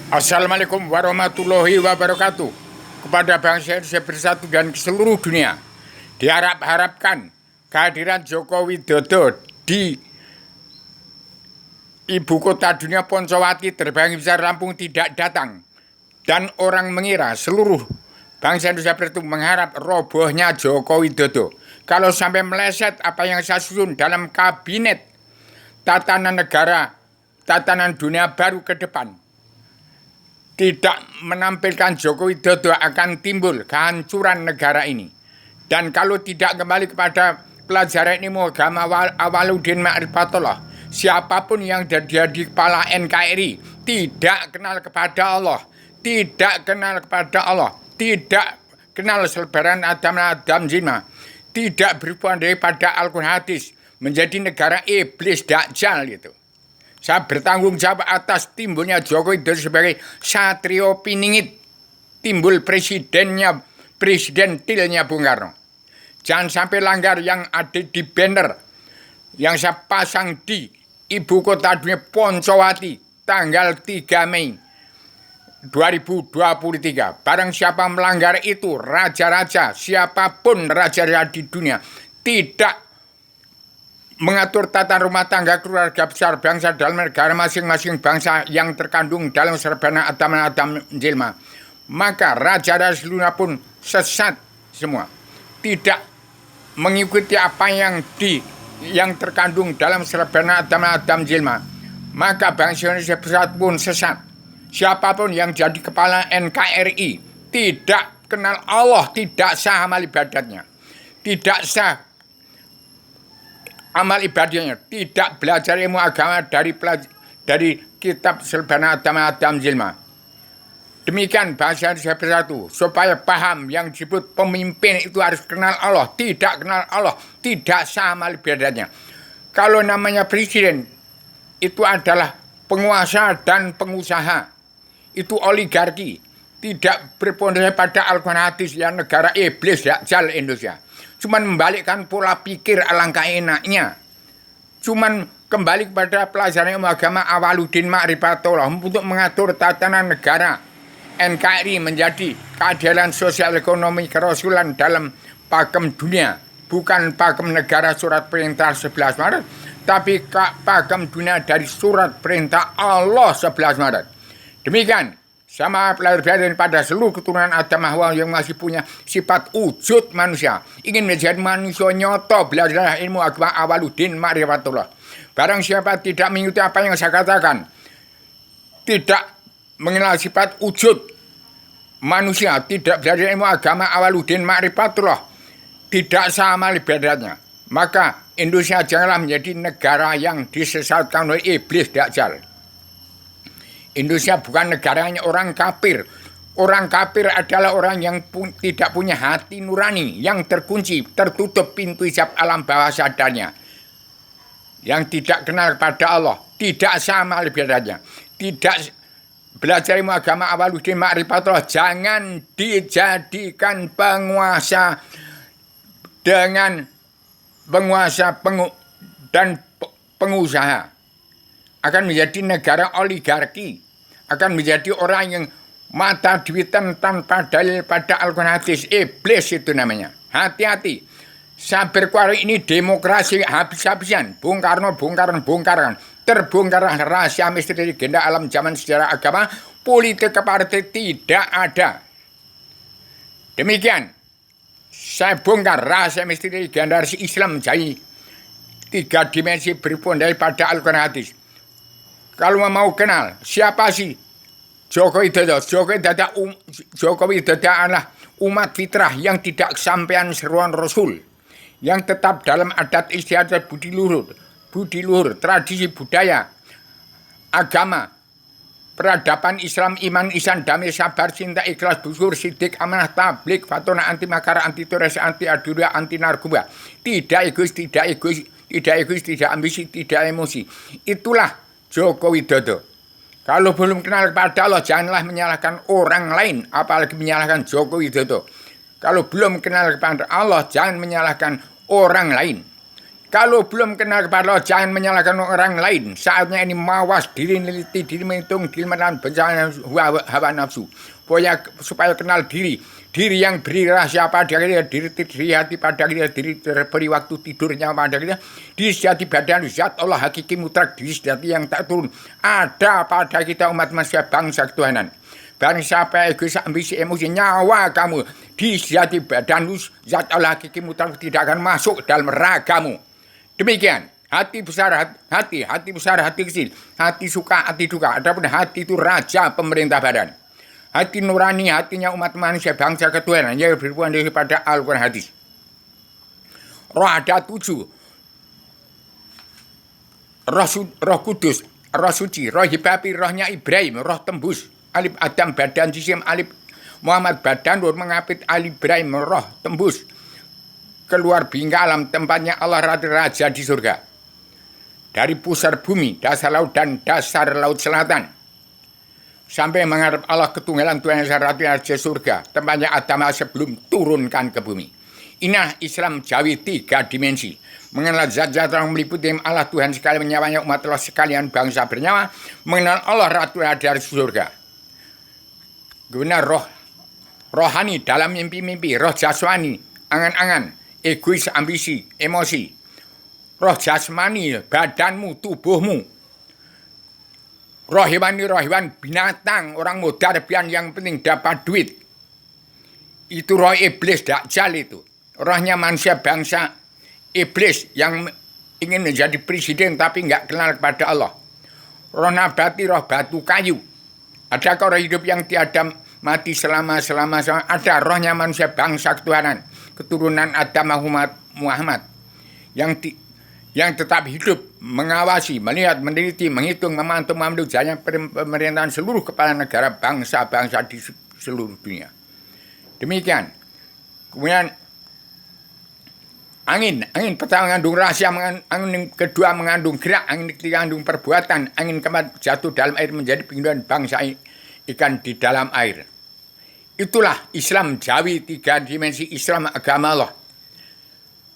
Assalamualaikum warahmatullahi wabarakatuh. Kepada bangsa Indonesia bersatu dan seluruh dunia, diharap-harapkan kehadiran Joko Widodo di ibu kota dunia Poncowati terbang besar Lampung tidak datang. Dan orang mengira seluruh bangsa Indonesia bersatu mengharap robohnya Joko Widodo. Kalau sampai meleset apa yang saya susun dalam kabinet tatanan negara, tatanan dunia baru ke depan, tidak menampilkan Joko Widodo, akan timbul kehancuran negara ini. Dan kalau tidak kembali kepada pelajaran ilmu agama Awaluddin Ma'rifatullah, siapapun yang jadi kepala NKRI tidak kenal kepada Allah, tidak kenal kepada Allah, tidak kenal selebaran Adam Zina, tidak berhubungan daripada Al-Quran hadis, menjadi negara iblis Dajjal itu. Saya bertanggung jawab atas timbulnya Joko Widodo sebagai Satrio Piningit, timbul presidentilnya Bung Karno. Jangan sampai langgar yang ada di banner yang saya pasang di ibu kota dunia Poncowati tanggal 3 Mei 2023. Barang siapa melanggar itu, raja-raja, siapapun raja-raja di dunia, tidak mengatur tata rumah tangga keluarga besar bangsa dalam negara masing-masing bangsa yang terkandung dalam serbana Adam Jilma, maka raja-raja seluruhnya pun sesat semua, tidak mengikuti apa yang terkandung dalam serbana Adam Jilma, maka bangsa Indonesia bersatu pun sesat. Siapapun yang jadi kepala NKRI tidak kenal Allah, tidak sah amal ibadatnya, tidak sah amal ibadahnya, tidak belajar ilmu agama dari kitab Selbana Adam Jilma. Demikian bangsa Indonesia bersatu, supaya paham yang disebut pemimpin itu harus kenal Allah, tidak kenal Allah, tidak sah amal ibadahnya. Kalau namanya presiden, itu adalah penguasa dan pengusaha, itu oligarki, tidak berpondasi pada Al-Quran hadis yang negara iblis Dajjal Indonesia. Cuman membalikkan pola pikir alangkah enaknya. Cuman kembali kepada pelajaran ilmu agama Awaluddin Ma'rifatullah untuk mengatur tatanan negara NKRI menjadi keadilan sosial ekonomi kerasulan dalam pakem dunia. Bukan pakem negara surat perintah 11 Maret, tapi pakem dunia dari surat perintah Allah 11 Maret. Demikian. Sama belajar pada seluruh keturunan Adam Hawa yang masih punya sifat wujud manusia, ingin menjadi manusia nyoto, belajar ilmu agama Awaluddin Ma'rifatullah. Barang siapa tidak mengikuti apa yang saya katakan, tidak mengenal sifat wujud manusia, tidak belajar ilmu agama Awaluddin Ma'rifatullah, tidak sama ibadatnya, maka Indonesia janganlah menjadi negara yang disesatkan oleh iblis Dajjal. Indonesia bukan negaranya orang kafir. Orang kafir adalah orang yang tidak punya hati nurani, yang terkunci, tertutup pintu hijab alam bawah sadarnya, yang tidak kenal kepada Allah, tidak sama ibadahnya, tidak belajar ilmu agama Awaluddin Ma'rifatullah. Jangan dijadikan penguasa dengan penguasa dan pengusaha, akan menjadi negara oligarki, akan menjadi orang yang mata duitan tanpa dalil pada Al-Quran hadis. Iblis itu namanya. Hati-hati. Saya berkuari ini demokrasi habis-habisan. Bung Karno, bongkaran. Terbongkarlah rahasia misteri legenda alam zaman sejarah agama. Politik partai tidak ada. Demikian. Saya bongkar rahasia misteri legenda Islam jadi 3 dimensi berpondasi pada Al-Quran hadis. Kalau mau kenal siapa sih Joko Widodo? Joko Widodo adalah umat fitrah yang tidak kesampaian seruan Rasul, yang tetap dalam adat istiadat budi luhur, tradisi budaya, agama, peradaban Islam, iman, ihsan, damai, sabar, cinta, ikhlas, dusur, sidik, amanah, tablik, fatona, anti makar, anti teroris, anti aduria, anti narkoba. Tidak egois, tidak ambisi, tidak emosi. Itulah Joko Widodo. Kalau belum kenal kepada Allah, janganlah menyalahkan orang lain, apalagi menyalahkan Joko Widodo. Kalau belum kenal kepada Allah, jangan menyalahkan orang lain. Kalau belum kenal kepada Allah, jangan menyalahkan orang lain. Saatnya ini mawas diri, neliti diri, menghitung diri, menahan bencana hawa nafsu. Supaya kenal diri. Diri yang beri rahasia pada kita, diri hati pada kita, diri terberi waktu tidurnya pada kita. Diri sejati badan, zat Allah hakiki mutlak, diri sejati yang tak turun. Ada pada kita umat manusia bangsa ketuhanan. Bangsa apa egois, ambisi, emosi, nyawa kamu. Diri sejati badan, zat Allah hakiki mutlak tidak akan masuk dalam ragamu. Demikian, hati besar, hati besar, hati kecil, hati suka, hati duka. Adapun hati itu raja pemerintah badan. Hati nurani, hatinya umat manusia, bangsa ketuhanan, yang berhubungan daripada Al-Quran hadis. Roh ada 7. Roh kudus, roh suci, roh hibapi, rohnya Ibrahim, roh tembus. Alif Adam, badan jisim, alif Muhammad, badan nur mengapit, alif Ibrahim, roh tembus. Keluar bingkai alam, tempatnya Allah Raja di surga. Dari pusar bumi, dasar laut dan dasar laut selatan. Sampai menghadap Allah ketunggalan Tuhan yang Raja di surga. Tempatnya Adam sebelum turunkan ke bumi. Inilah Islam Jawi 3 dimensi. Mengenal zat-zat yang meliputi Allah Tuhan sekalian menyawanya umat Allah sekalian bangsa bernyawa. Mengenal Allah Ratu dari surga. Guna rohani dalam mimpi-mimpi, roh jasmani, angan-angan. Egois, ambisi, emosi. Roh jasmani, badanmu, tubuhmu. Roh hewan binatang, orang modar yang penting dapat duit. Itu roh iblis, Dajjal itu. Rohnya manusia bangsa iblis yang ingin menjadi presiden tapi nggak kenal kepada Allah. Roh nabati, roh batu kayu. Adakah roh hidup yang tiada mati selama ada rohnya manusia bangsa ketuhanan, keturunan Adam Muhammad yang tetap hidup, mengawasi, melihat, meneliti, menghitung, memantau, memandu jalannya pemerintahan seluruh kepala negara bangsa-bangsa di seluruh dunia. Demikian. Kemudian angin pertama mengandung rahasia, angin kedua mengandung gerak, angin ketiga mengandung perbuatan, angin keempat jatuh dalam air menjadi pinggiran bangsa ikan di dalam air. Itulah Islam Jawi 3 dimensi, Islam agama Allah.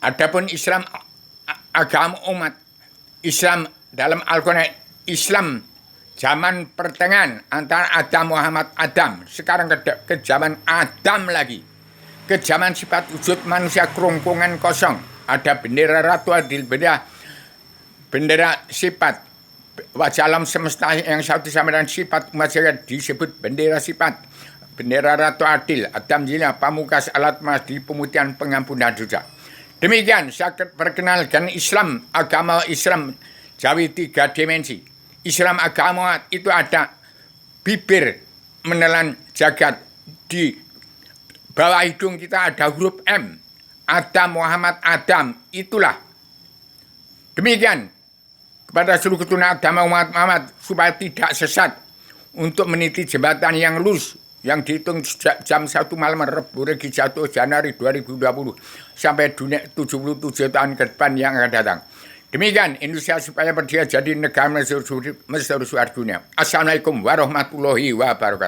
Adapun Islam agama umat, Islam dalam Al-Quran, Islam zaman pertengahan antara Adam Muhammad Adam, sekarang ke zaman Adam lagi, ke zaman sifat wujud manusia kerongkongan kosong, ada bendera ratu adil, bendera sifat wajah alam semesta yang satu sama dengan sifat umat saya disebut bendera sifat, bendera ratu adil, Adam Jina, Pamukas, alat mas di pemutihan pengampunan dosa. Demikian saya perkenalkan Islam, agama Islam Jawi 3 dimensi. Islam agama itu ada bibir menelan jagat, di bawah hidung kita ada huruf M. Adam Muhammad Adam, itulah. Demikian kepada seluruh keturunan agama Muhammad supaya tidak sesat untuk meniti jembatan yang lurus yang dihitung jam 1 malam Rabu Regi 1 Januari 2020 sampai dunia 77 tahun ke depan yang akan datang. Demikian Indonesia supaya berdaya jadi negara masyhur dunia. Assalamualaikum warahmatullahi wabarakatuh.